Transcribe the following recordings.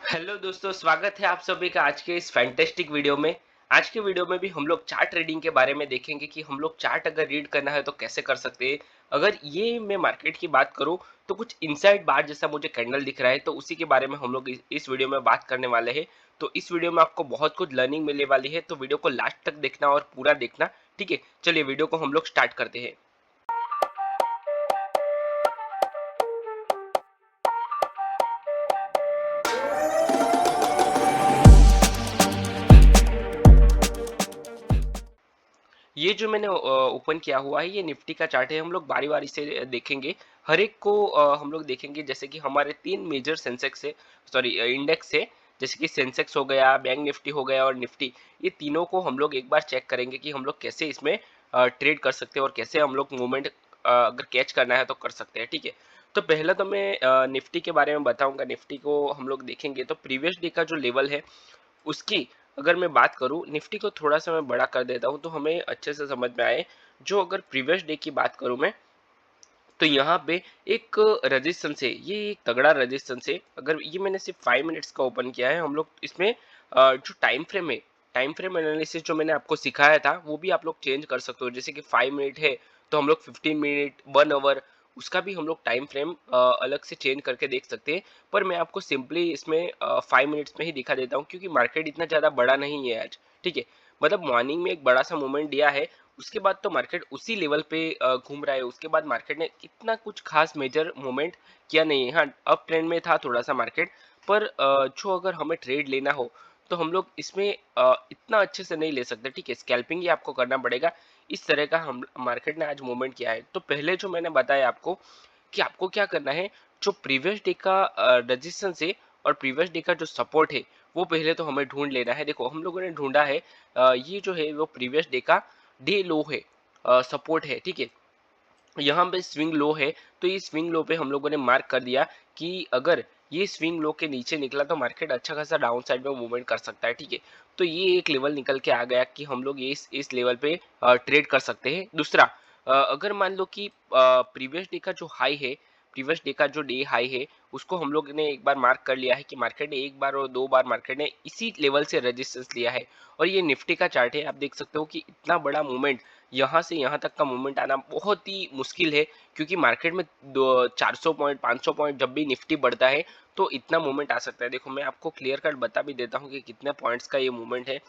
Hello दोस्तों, स्वागत है आप सभी का आज के इस फैंटेस्टिक वीडियो में। आज के वीडियो में भी हम लोग चार्ट रीडिंग के बारे में देखेंगे कि हम लोग चार्ट अगर रीड करना है तो कैसे कर सकते हैं। अगर ये मैं मार्केट की बात करूं तो कुछ इनसाइड बार जैसा मुझे कैंडल दिख रहा है, तो उसी के बारे में हम लोग इस वीडियो में बात करने वाले हैं। तो इस वीडियो में आपको बहुत कुछ लर्निंग मिलने वाली है, तो वीडियो को लास्ट तक देखना और पूरा देखना। ठीक है, चलिए वीडियो को हम लोग स्टार्ट करते हैं। ये जो मैंने ओपन किया हुआ है, ये निफ्टी का चार्ट है। हम लोग बारी बारी से देखेंगे, हर एक को हम लोग देखेंगे। जैसे कि हमारे तीन मेजर सेंसेक्स है, सॉरी इंडेक्स है। जैसे कि सेंसेक्स हो गया, बैंक निफ्टी हो गया और निफ्टी। ये तीनों को हम लोग एक बार चेक करेंगे कि हम लोग कैसे इसमें ट्रेड कर सकते हैं और कैसे हम लोग मूवमेंट अगर कैच करना है तो कर सकते हैं। ठीक है, तो पहला तो मैं निफ्टी के बारे में बताऊंगा। निफ्टी को हम लोग देखेंगे तो प्रीवियस डे का जो लेवल है उसकी अगर मैं बात करूं, निफ्टी को थोड़ा सा मैं बड़ा कर देता हूं तो हमें अच्छे से समझ में आए। जो अगर प्रीवियस डे की बात करूं मैं, तो यहाँ पे एक रेजिस्टेंस है, ये एक तगड़ा रेजिस्टेंस है। अगर ये मैंने सिर्फ 5 मिनट्स का ओपन किया है, हम लोग इसमें जो टाइम फ्रेम है, टाइम फ्रेम एनालिसिस जो मैंने आपको सिखाया था वो भी आप लोग चेंज कर सकते हो। जैसे कि 5 मिनट है तो हम लोग 15 मिनट, 1 आवर, उसका भी हम लोग टाइम फ्रेम अलग से चेंज करके देख सकते हैं। पर मैं आपको सिंपली इसमें 5 मिनट्स में ही दिखा देता हूँ, क्योंकि मार्केट इतना ज़्यादा बड़ा नहीं है आज। ठीक है, मतलब मॉर्निंग में एक बड़ा सा मूवमेंट दिया है, उसके बाद तो मार्केट उसी लेवल पे घूम रहा है। उसके बाद मार्केट ने इतना कुछ खास मेजर मूवमेंट किया नहीं है। हाँ, अप ट्रेंड में था थोड़ा सा मार्केट, पर जो अगर हमें ट्रेड लेना हो तो हम लोग इसमें इतना अच्छे से नहीं ले सकते। ठीक है, स्कैल्पिंग ही आपको करना पड़ेगा। इस तरह का हम मार्केट ने आज मूवमेंट किया है। तो पहले जो मैंने बताया आपको कि आपको क्या करना है, जो प्रीवियस डे का रेजिस्टेंस है और प्रीवियस डे का जो सपोर्ट है, वो पहले तो हमें ढूंढ लेना है। देखो हम लोगों ने ढूंढा है, ये जो है वो प्रीवियस डे का डे लो है, सपोर्ट है। ठीक है, यहाँ पे स्विंग लो है, तो ये स्विंग लो पे हम लोगों ने मार्क कर दिया कि अगर ये स्विंग लो के नीचे निकला तो मार्केट अच्छा खासा डाउन साइड में मूवमेंट कर सकता है। ठीक है, तो ये एक लेवल निकल के आ गया कि हम लोग ये इस लेवल पे ट्रेड कर सकते हैं। दूसरा, अगर मान लो कि प्रीवियस डे का जो हाई है, प्रीवियस डे का जो डे हाई है, उसको हम लोग ने एक बार मार्क कर लिया है कि मार्केट ने एक बार और दो बार मार्केट ने इसी लेवल से रेजिस्टेंस लिया है। और ये निफ्टी का चार्ट है, आप देख सकते हो कि इतना बड़ा मूवमेंट, यहाँ से यहाँ तक का मूवमेंट आना बहुत ही मुश्किल है। क्योंकि मार्केट में 400 पॉइंट, 500 पॉइंट जब भी निफ्टी बढ़ता है तो इतना मूवमेंट आ सकता है। देखो मैं आपको क्लियर कट बता भी देता हूँ कि कितने पॉइंट्स का ये मूवमेंट है।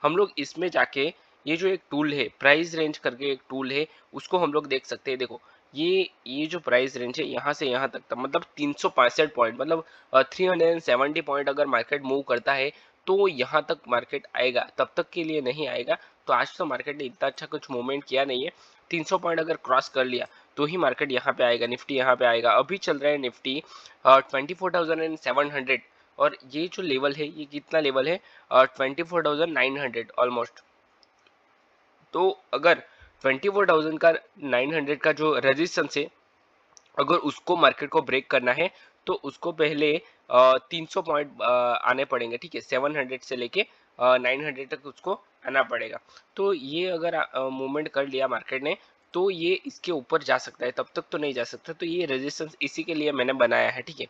हम लोग इसमें जाके, ये जो एक टूल है प्राइस रेंज करके एक टूल है, उसको हम लोग देख सकते हैं। देखो ये जो प्राइस रेंज है, यहाँ से यहाँ तक का मतलब 365 पॉइंट, मतलब 370 पॉइंट अगर मार्केट मूव करता है तो यहाँ तक मार्केट आएगा, तब तक के लिए नहीं आएगा। तो आज तो मार्केट ने इतना अच्छा कुछ मूवमेंट किया नहीं है। 300 पॉइंट अगर क्रॉस कर लिया तो ही मार्केट यहाँ पे आएगा, निफ्टी यहाँ पे आएगा। अभी चल रहा है निफ्टी 24,700, और ये जो लेवल है ये कितना लेवल है, 24,900 ऑलमोस्ट। तो अगर 24,000 का 900 का जो रेजिस्टेंस है, अगर उसको मार्केट को ब्रेक करना है तो उसको पहले 300 पॉइंट आने पड़ेंगे। ठीक है, 700 से लेके 900 तक उसको आना पड़ेगा। तो ये अगर मूवमेंट कर लिया मार्केट ने तो ये इसके ऊपर जा सकता है, तब तक तो नहीं जा सकता। तो ये रेजिस्टेंस इसी के लिए मैंने बनाया है। ठीक है,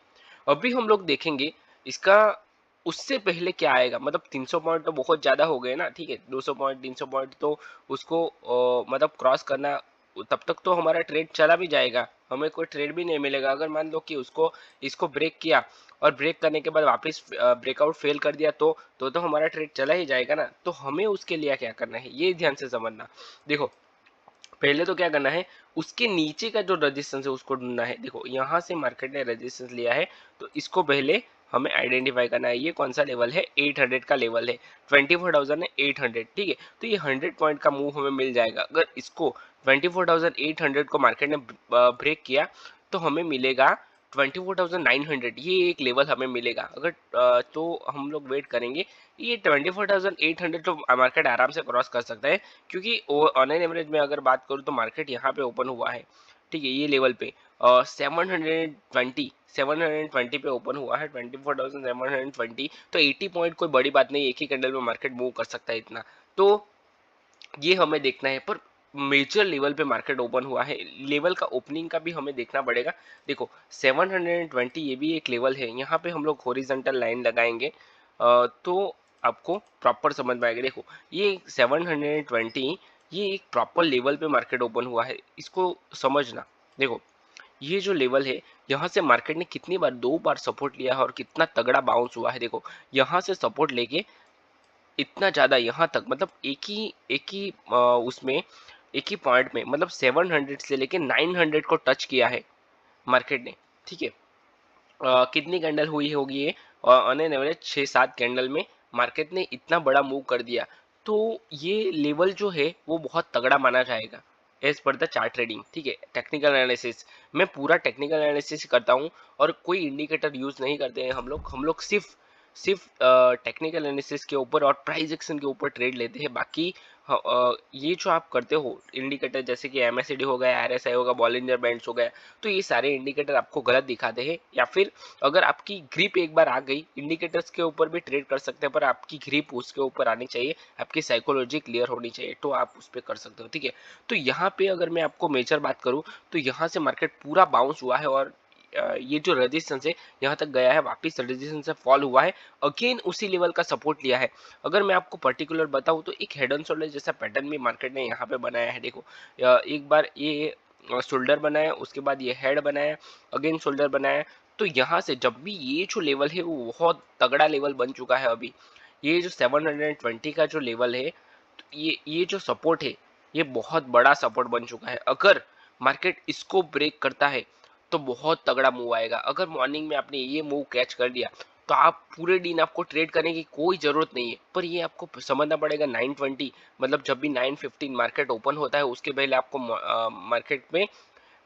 अभी हम लोग देखेंगे इसका उससे पहले क्या आएगा। मतलब 300 पॉइंट तो बहुत ज़्यादा हो गए ना। ठीक है, 200 पॉइंट, 300 पॉइंट तो उसको मतलब क्रॉस करना, तब तक तो हमारा ट्रेड चला भी जाएगा, हमें कोई ट्रेड भी नहीं मिलेगा। अगर मान लो कि उसको इसको ब्रेक किया और ब्रेक करने के बाद वापस ब्रेकआउट फेल कर दिया तो हमारा ट्रेड चला ही जाएगा ना। तो हमें उसके लिए क्या करना है ये ध्यान से समझना। देखो पहले तो क्या करना है, उसके नीचे का जो रेजिस्टेंस है उसको ढूंढना है। देखो यहाँ से मार्केट ने रेजिस्टेंस लिया है, तो इसको पहले हमें आइडेंटिफाई करना है। ये कौन सा लेवल है, 800 का लेवल है, 24,800। ठीक है, तो ये 100 पॉइंट का मूव हमें मिल जाएगा। अगर इसको 24,800 को मार्केट ने ब्रेक किया तो हमें मिलेगा 24,900, ये एक लेवल हमें मिलेगा। अगर तो हम लोग वेट करेंगे। ये 24,800 तो मार्केट आराम से क्रॉस कर सकता है, क्योंकि ऑन एन एवरेज में अगर बात करूँ तो मार्केट यहाँ पे ओपन हुआ है। ठीक है, ये लेवल पे 720 पे ओपन हुआ है, 24,720। तो 80 पॉइंट कोई बड़ी बात नहीं, एक ही कैंडल में मार्केट मूव कर सकता है इतना। तो ये हमें देखना है। पर मेजर लेवल पे मार्केट ओपन हुआ है। लेवल का ओपनिंग का भी हमें देखना पड़ेगा। देखो 720 ये भी एक लेवल है, यहाँ पे हम लोग हॉरिजॉन्टल लाइन लगाएंगे तो आपको प्रॉपर समझ में आएगा। देखो ये 720 ये एक प्रॉपर लेवल पे मार्केट ओपन हुआ है, इसको समझना। देखो ये जो लेवल है, यहाँ से मार्केट ने कितनी बार, 2 बार सपोर्ट लिया है और कितना तगड़ा बाउंस हुआ है। देखो यहाँ से सपोर्ट लेके इतना ज्यादा यहाँ तक, मतलब एक ही उसमें एक ही पॉइंट में, मतलब 700 से लेके 900 को टच किया है मार्केट ने। ठीक है, कितनी कैंडल हुई होगी ये, ऑन एन एवरेज 6-7 कैंडल में मार्केट ने इतना बड़ा मूव कर दिया। तो ये लेवल जो है वो बहुत तगड़ा माना जाएगा as per the chart trading. ठीक है, टेक्निकल एनालिसिस, मैं पूरा टेक्निकल एनालिसिस करता हूँ और कोई इंडिकेटर यूज नहीं करते हैं हम लोग सिर्फ टेक्निकल एनालिसिस के ऊपर और प्राइस एक्शन के ऊपर ट्रेड लेते हैं। बाकी ये जो आप करते हो इंडिकेटर, जैसे कि एमएससीडी हो गया, आरएसआई होगा, बॉलिंजर बैंड्स हो गया, तो ये सारे इंडिकेटर आपको गलत दिखाते हैं। या फिर अगर आपकी ग्रिप एक बार आ गई, इंडिकेटर्स के ऊपर भी ट्रेड कर सकते हैं, पर आपकी ग्रिप उसके ऊपर आनी चाहिए, आपकी साइकोलॉजी क्लियर होनी चाहिए, तो आप उस पर कर सकते हो। ठीक है, तो यहाँ पे अगर मैं आपको मेजर बात करूँ तो यहाँ से मार्केट पूरा बाउंस हुआ है और ये जो रेजिस्टेंस है यहाँ तक गया है, वापस रेजिस्टेंस से फॉल हुआ है, अगेन उसी लेवल का सपोर्ट लिया है। अगर मैं आपको पर्टिकुलर बताऊं तो एक हेड एंड शोल्डर जैसा पैटर्न भी मार्केट ने यहाँ पे बनाया है। देखो एक बार ये शोल्डर बनाया, उसके बाद ये हेड बनाया, अगेन शोल्डर बनाया। तो यहाँ से जब भी ये जो लेवल है वो बहुत तगड़ा लेवल बन चुका है। अभी ये जो 720 का जो लेवल है, तो ये जो सपोर्ट है ये बहुत बड़ा सपोर्ट बन चुका है। अगर मार्केट इसको ब्रेक करता है तो बहुत तगड़ा मूव आएगा। अगर मॉर्निंग में आपने ये मूव कैच कर लिया तो आप पूरे दिन आपको ट्रेड करने की कोई जरूरत नहीं है। पर ये आपको समझना पड़ेगा 920, मतलब जब भी 915 मार्केट ओपन होता है उसके पहले आपको मार्केट में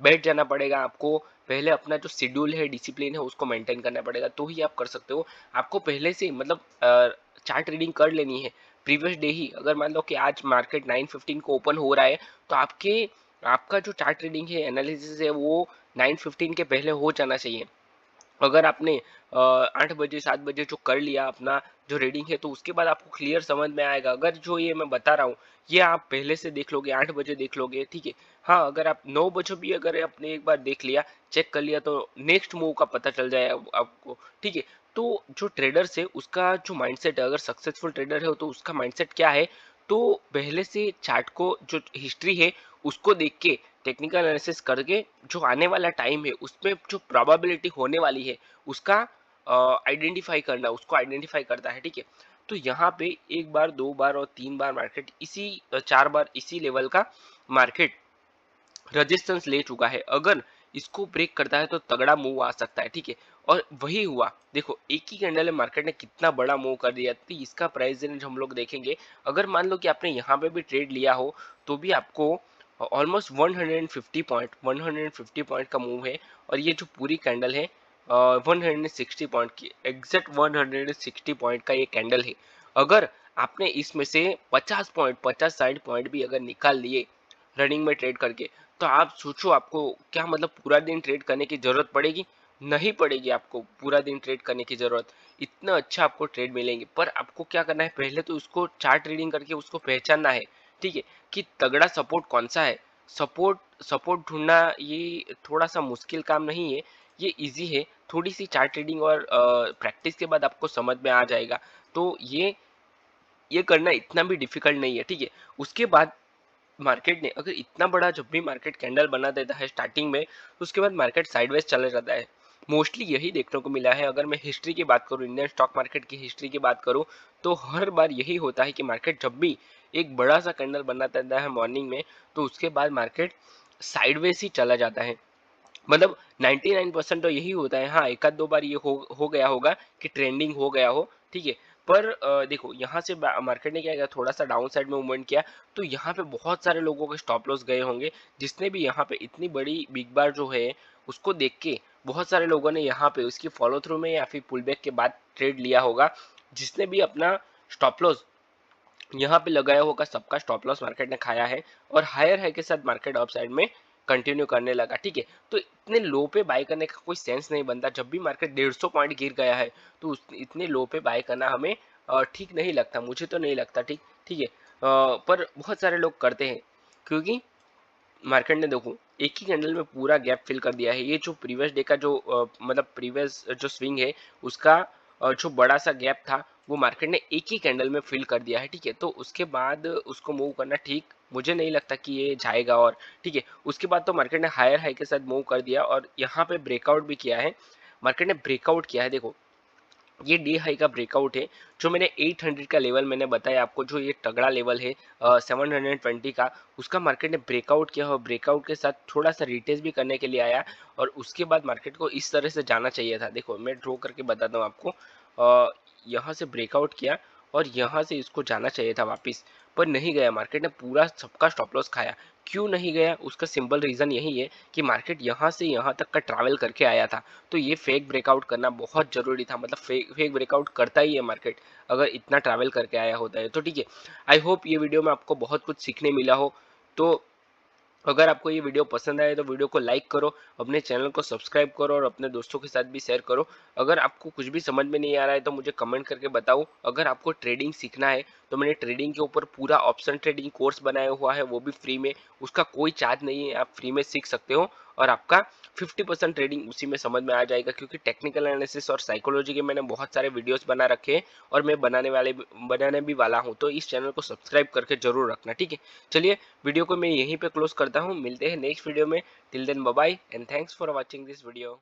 बैठ जाना पड़ेगा। आपको पहले अपना जो शेड्यूल है, डिसिप्लिन है, उसको मेंटेन करना पड़ेगा, तो ही आप कर सकते हो। आपको पहले से मतलब चार्ट रीडिंग कर लेनी है प्रीवियस डे ही। अगर मान लो कि आज मार्केट 915 को ओपन हो रहा है तो आपका जो चार्ट रीडिंग है, एनालिसिस है, वो 915 के पहले हो जाना चाहिए। अगर आपने 8 बजे 7 बजे जो कर लिया अपना जो रीडिंग है, तो उसके बाद आपको क्लियर समझ में आएगा। अगर जो ये मैं बता रहा हूँ ये आप पहले से देख लोगे, 8 बजे देख लोगे, ठीक है। हाँ, अगर आप 9 बजे भी अगर आपने एक बार देख लिया, चेक कर लिया, तो नेक्स्ट मूव का पता चल जाए आपको। ठीक है, तो जो ट्रेडर्स है उसका जो माइंडसेट है, अगर सक्सेसफुल ट्रेडर है तो उसका माइंडसेट क्या है, तो पहले से चार्ट को जो हिस्ट्री है उसको देख के, टेक्निकल एनालिसिस करके, जो आने वाला टाइम है उसमें जो प्रोबेबिलिटी होने वाली है उसका आइडेंटिफाई करना, उसको आइडेंटिफाई करता है। ठीक है, तो यहाँ पे एक बार, 2 बार और 3 बार मार्केट इसी 4 बार इसी लेवल का मार्केट रेजिस्टेंस ले चुका है। अगर इसको ब्रेक करता है तो तगड़ा मूव आ सकता है। ठीक है, और वही हुआ। देखो एक ही कैंडल में मार्केट ने कितना बड़ा मूव कर दिया। तो इसका प्राइस रेंज हम लोग देखेंगे। अगर मान लो कि आपने यहाँ पे भी ट्रेड लिया हो तो भी आपको ऑलमोस्ट 150 पॉइंट का मूव है। और ये जो पूरी कैंडल है 160 पॉइंट की, एग्जैक्ट 160 पॉइंट का ये कैंडल है। अगर आपने इसमें से 50 पॉइंट, 50-60 पॉइंट भी अगर निकाल लिए रनिंग में ट्रेड करके, तो आप सोचो आपको क्या, मतलब पूरा दिन ट्रेड करने की जरूरत पड़ेगी? नहीं पड़ेगी आपको पूरा दिन ट्रेड करने की जरूरत। इतना अच्छा आपको ट्रेड मिलेंगे। पर आपको क्या करना है, पहले तो उसको चार्ट रीडिंग करके उसको पहचानना है। ठीक है, कि तगड़ा सपोर्ट कौन सा है। सपोर्ट सपोर्ट ढूंढना ये थोड़ा सा मुश्किल काम नहीं है, ये इजी है। थोड़ी सी चार्ट रीडिंग और प्रैक्टिस के बाद आपको समझ में आ जाएगा। तो ये करना इतना भी डिफिकल्ट नहीं है। ठीक है, उसके बाद मार्केट ने अगर इतना बड़ा, जब भी मार्केट कैंडल बना देता है स्टार्टिंग में, तो उसके बाद मार्केट साइडवेज चला जाता है। मोस्टली यही देखने को मिला है। अगर मैं हिस्ट्री की बात करूं, इंडियन स्टॉक मार्केट की हिस्ट्री की बात करूं, तो हर बार यही होता है कि मार्केट जब भी एक बड़ा सा कैंडल बना देता है मॉर्निंग में, तो उसके बाद मार्केट साइडवेज ही चला जाता है। मतलब 99% तो यही होता है। हाँ, एक आध 2 बार ये हो गया होगा कि ट्रेंडिंग हो गया हो। ठीक है, पर देखो यहाँ से मार्केट ने क्या किया, थोड़ा सा डाउन साइड में मूवमेंट किया, तो यहाँ पे बहुत सारे लोगों के स्टॉप लॉस गए होंगे। जिसने भी यहाँ पे इतनी बड़ी बिग बार जो है उसको देख के, बहुत सारे लोगों ने यहाँ पे उसकी फॉलो थ्रू में या फिर पुल बैक के बाद ट्रेड लिया होगा। जिसने भी अपना स्टॉप लॉस यहाँ पे लगाया होगा, सबका स्टॉप लॉस मार्केट ने खाया है और हायर हाई के साथ मार्केट अप साइड में कंटिन्यू करने लगा। ठीक है, तो इतने लो पे बाय करने का कोई सेंस नहीं बनता। जब भी मार्केट 150 पॉइंट गिर गया है तो इतने लो पे बाय करना हमें ठीक नहीं लगता, मुझे तो नहीं लगता। ठीक ठीक है, पर बहुत सारे लोग करते हैं। क्योंकि मार्केट ने देखो एक ही कैंडल में पूरा गैप फिल कर दिया है। ये जो प्रीवियस डे का जो मतलब प्रीवियस जो स्विंग है उसका जो बड़ा सा गैप था वो मार्केट ने एक ही कैंडल में फिल कर दिया है, ठीक है। तो उसके बाद उसको मूव करना ठीक मुझे नहीं लगता कि ये जाएगा, और ठीक है उसके बाद तो मार्केट ने हायर हाई के साथ मूव कर दिया और यहाँ पे ब्रेकआउट भी किया है। मार्केट ने ब्रेकआउट किया है, देखो ये डे हाई का ब्रेकआउट है। जो मैंने 800 का लेवल मैंने बताया आपको, जो ये तगड़ा लेवल है 720 का, उसका मार्केट ने ब्रेकआउट किया और ब्रेकआउट के साथ थोड़ा सा रिटेस्ट भी करने के लिए आया। और उसके बाद मार्केट को इस तरह से जाना चाहिए था। देखो मैं ड्रॉ करके बताता हूँ आपको, यहाँ से ब्रेकआउट किया और यहाँ से इसको जाना चाहिए था वापस, पर नहीं गया। मार्केट ने पूरा सबका स्टॉप लॉस खाया। क्यों नहीं गया उसका सिंपल रीज़न यही है कि मार्केट यहाँ से यहाँ तक का ट्रैवल करके आया था। तो ये फेक ब्रेकआउट करना बहुत ज़रूरी था, मतलब फेक ब्रेकआउट करता ही है मार्केट अगर इतना ट्रैवल करके आया होता है तो, ठीक है। आई होप ये वीडियो में आपको बहुत कुछ सीखने मिला हो। तो अगर आपको ये वीडियो पसंद आए तो वीडियो को लाइक करो, अपने चैनल को सब्सक्राइब करो और अपने दोस्तों के साथ भी शेयर करो। अगर आपको कुछ भी समझ में नहीं आ रहा है तो मुझे कमेंट करके बताओ। अगर आपको ट्रेडिंग सीखना है तो मैंने ट्रेडिंग के ऊपर पूरा ऑप्शन ट्रेडिंग कोर्स बनाया हुआ है, वो भी फ्री में, उसका कोई चार्ज नहीं है, आप फ्री में सीख सकते हो और आपका 50% ट्रेडिंग उसी में समझ में आ जाएगा। क्योंकि टेक्निकल एनालिसिस और साइकोलॉजी के मैंने बहुत सारे वीडियोस बना रखे हैं और मैं बनाने भी वाला हूँ। तो इस चैनल को सब्सक्राइब करके जरूर रखना, ठीक है। चलिए वीडियो को मैं यहीं पे क्लोज करता हूँ, मिलते हैं नेक्स्ट वीडियो में। Till then bye bye and thanks for watching this video.